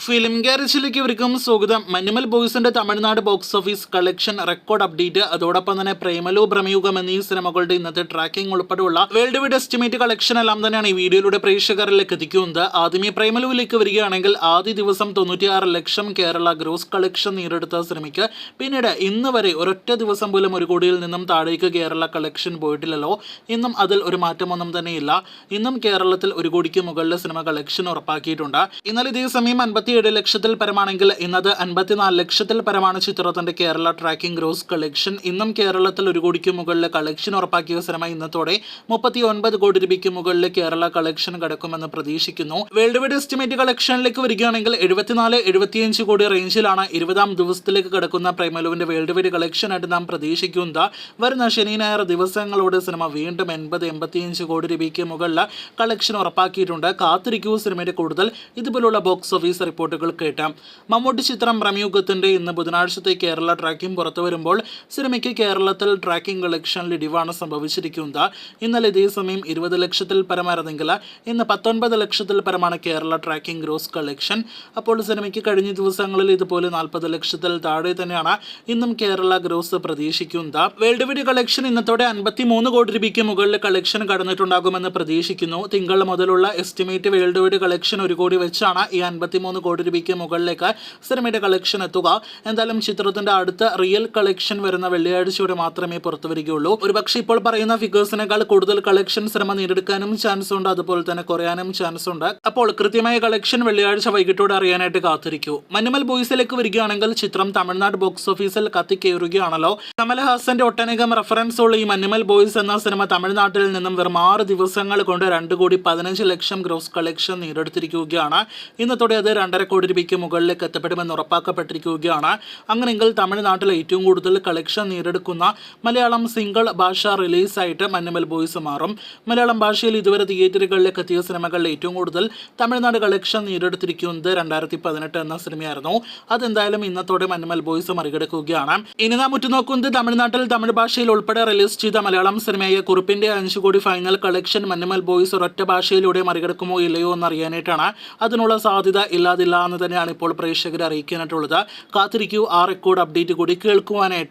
Film ഗാരേജിലേക്ക് ഇവർക്കും സ്വാഗതം. മഞ്ഞുമൽ ബോയ്സിന്റെ Tamil Nadu box office collection record update, അതോടൊപ്പം തന്നെ പ്രേമലു ഭ്രമയുഗം എന്നീ സിനിമകളുടെ ഇന്നത്തെ ട്രാക്കിംഗ് ഉൾപ്പെടെയുള്ള വേൾഡ് വൈഡ് എസ്റ്റിമേറ്റ് കളക്ഷൻ എല്ലാം തന്നെയാണ് ഈ വീഡിയോയിലൂടെ പ്രേക്ഷകരിലേക്ക് എത്തിക്കുന്നത്. ആദ്യമേ പ്രേമലുവിലേക്ക് വരികയാണെങ്കിൽ ആദ്യ ദിവസം 96 ലക്ഷം കേരള ഗ്രോസ് കളക്ഷൻ നേടിയെടുത്ത സിനിമയ്ക്ക് പിന്നീട് ഇന്ന് വരെ ഒരൊറ്റ ദിവസം പോലും 1 കോടിയിൽ നിന്നും താഴേക്ക് കേരള കളക്ഷൻ പോയിട്ടില്ലല്ലോ. ഇന്നും അതിൽ ഒരു മാറ്റമൊന്നും തന്നെയില്ല. ഇന്നും കേരളത്തിൽ 1 കോടിക്ക് മുകളിൽ സിനിമ കളക്ഷൻ ഉറപ്പാക്കിയിട്ടുണ്ട്. എന്നാൽ ഇതേ സമയം 57 ലക്ഷത്തിൽ പരമാണെങ്കിൽ ഇന്നത് 54 ലക്ഷത്തിൽ പരമാണ് ചിത്രത്തിന്റെ കേരള ട്രാക്കിംഗ് ഗ്രോസ് കളക്ഷൻ. ഇന്നും കേരളത്തിൽ 1 കോടിക്ക് മുകളിൽ കളക്ഷൻ ഉറപ്പാക്കിയ സിനിമ ഇന്നത്തോടെ 39 കോടി രൂപയ്ക്ക് മുകളിൽ കേരള കളക്ഷൻ കടക്കുമെന്ന് പ്രതീക്ഷിക്കുന്നു. വേൾഡ് വൈഡ് എസ്റ്റിമേറ്റ് കളക്ഷനിലേക്ക് വരികയാണെങ്കിൽ 74-75 കോടി റേഞ്ചിലാണ് 20ാം ദിവസത്തിലേക്ക് കടക്കുന്ന പ്രേമലുവിന്റെ വേൾഡ് വൈഡ് കളക്ഷൻ ആയിട്ട് നാം പ്രതീക്ഷിക്കുന്നത്. വരുന്ന ശനി ഞായർ ദിവസങ്ങളോട് സിനിമ വീണ്ടും 80-85 കോടി രൂപയ്ക്ക് മുകളിൽ കളക്ഷൻ ഉറപ്പാക്കിയിട്ടുണ്ട്. കാത്തിരിക്കൂ സിനിമയുടെ കൂടുതൽ ഇതുപോലുള്ള ബോക്സ് ഓഫീസ് റിപ്പോർട്ടുകൾ കേട്ടാം. മമ്മൂട്ടി ചിത്രം ഭ്രമയുഗത്തിന്റെ ഇന്ന് ബുധനാഴ്ചത്തെ കേരള ട്രാക്കിംഗ് പുറത്തു വരുമ്പോൾ സിനിമയ്ക്ക് കേരളത്തിൽ ട്രാക്കിംഗ് കളക്ഷനിൽ ഇടിവാണ് സംഭവിച്ചിരിക്കുന്നത്. ഇന്നലെ ഇതേ സമയം 20 ലക്ഷത്തിൽ പരമായിരുന്നെങ്കിൽ ഇന്ന് 19 ലക്ഷത്തിൽ പരമാണ് കേരള ട്രാക്കിംഗ് ഗ്രോസ് കളക്ഷൻ. അപ്പോൾ സിനിമയ്ക്ക് കഴിഞ്ഞ ദിവസങ്ങളിൽ ഇതുപോലെ 40 ലക്ഷത്തിൽ താഴെ തന്നെയാണ് ഇന്നും കേരള ഗ്രോസ് പ്രതീക്ഷിക്കുന്നത്. വേൾഡ് വൈഡ് കളക്ഷൻ ഇന്നത്തോടെ 53 കോടി രൂപയ്ക്ക് മുകളിൽ കളക്ഷൻ കടന്നിട്ടുണ്ടാകുമെന്ന് പ്രതീക്ഷിക്കുന്നു. തിങ്കൾ മുതലുള്ള എസ്റ്റിമേറ്റ് വേൾഡ് വൈഡ് കളക്ഷൻ 1 കോടി വെച്ചാണ് ഈ 53 കോടി രൂപയ്ക്ക് മുകളിലേക്ക് സിനിമയുടെ കളക്ഷൻ എത്തുക. എന്തായാലും ചിത്രത്തിന്റെ അടുത്ത റിയൽ കളക്ഷൻ വരുന്ന വെള്ളിയാഴ്ചയോടെ മാത്രമേ പുറത്തു വരികയുള്ളൂ. ഒരുപക്ഷെ ഇപ്പോൾ പറയുന്ന ഫിഗേഴ്സിനേക്കാൾ കൂടുതൽ കളക്ഷൻ സിനിമ നേടിയെടുക്കാനും ചാൻസ് ഉണ്ട്, അതുപോലെ തന്നെ കുറയാനും ചാൻസ് ഉണ്ട്. അപ്പോൾ കൃത്യമായ കളക്ഷൻ വെള്ളിയാഴ്ച വൈകിട്ടോടെ അറിയാനായിട്ട് കാത്തിരിക്കൂ. മഞ്ഞുമൽ ബോയ്സിലേക്ക് വരികയാണെങ്കിൽ ചിത്രം തമിഴ്നാട് ബോക്സ് ഓഫീസിൽ കത്തിക്കയറുകയാണല്ലോ. കമൽഹാസന്റെ ഒട്ടനേകം റെഫറൻസ് ഉള്ള ഈ മഞ്ഞുമൽ ബോയ്സ് എന്ന സിനിമ തമിഴ്നാട്ടിൽ നിന്നും വെറും 6 ദിവസങ്ങൾ കൊണ്ട് 2 കോടി 15 ലക്ഷം ഗ്രോസ് കളക്ഷൻ നേടിയെടുത്തിരിക്കുകയാണ്. ഇന്നത്തോടെ അത് 2.5 കോടി രൂപയ്ക്ക് മുകളിലേക്ക് എത്തപ്പെടുമെന്ന് ഉറപ്പാക്കപ്പെട്ടിരിക്കുകയാണ്. അങ്ങനെയെങ്കിൽ തമിഴ്നാട്ടിൽ ഏറ്റവും കൂടുതൽ കളക്ഷൻ നേടിയെടുക്കുന്ന മലയാളം സിംഗിൾ ഭാഷ റിലീസായിട്ട് മഞ്ഞുമൽ ബോയ്സ് മാറും. മലയാളം ഭാഷയിൽ ഇതുവരെ തിയേറ്ററുകളിലേക്ക് എത്തിയ സിനിമകളിൽ ഏറ്റവും കൂടുതൽ തമിഴ്നാട് കളക്ഷൻ നേടിയെടുത്തിരിക്കുന്നത് 2018 എന്ന സിനിമയായിരുന്നു. അതെന്തായാലും ഇന്നത്തോടെ മഞ്ഞുമൽ ബോയ്സ് മറികടക്കുകയാണ്. ഇനി നാം ഉറ്റുനോക്കുന്നത് തമിഴ്നാട്ടിൽ തമിഴ് ഭാഷയിൽ ഉൾപ്പെടെ റിലീസ് ചെയ്ത മലയാളം സിനിമയായ കുറിപ്പിന്റെ 5 കോടി ഫൈനൽ കളക്ഷൻ മഞ്ഞുമൽ ബോയ്സ് ഒരൊറ്റ ഭാഷയിലൂടെ മറികടക്കുമോ ഇല്ലയോ എന്നറിയാനായിട്ടാണ്. അതിനുള്ള സാധ്യത ഇല്ലാതില്ല എന്ന് തന്നെയാണ് ഇപ്പോൾ പ്രേക്ഷകരെ അറിയിക്കാനായിട്ടുള്ളത്. കാത്തിരിക്കൂ ആ റെക്കോർഡ് അപ്ഡേറ്റ് കൂടി കേൾക്കുവാനായിട്ട്.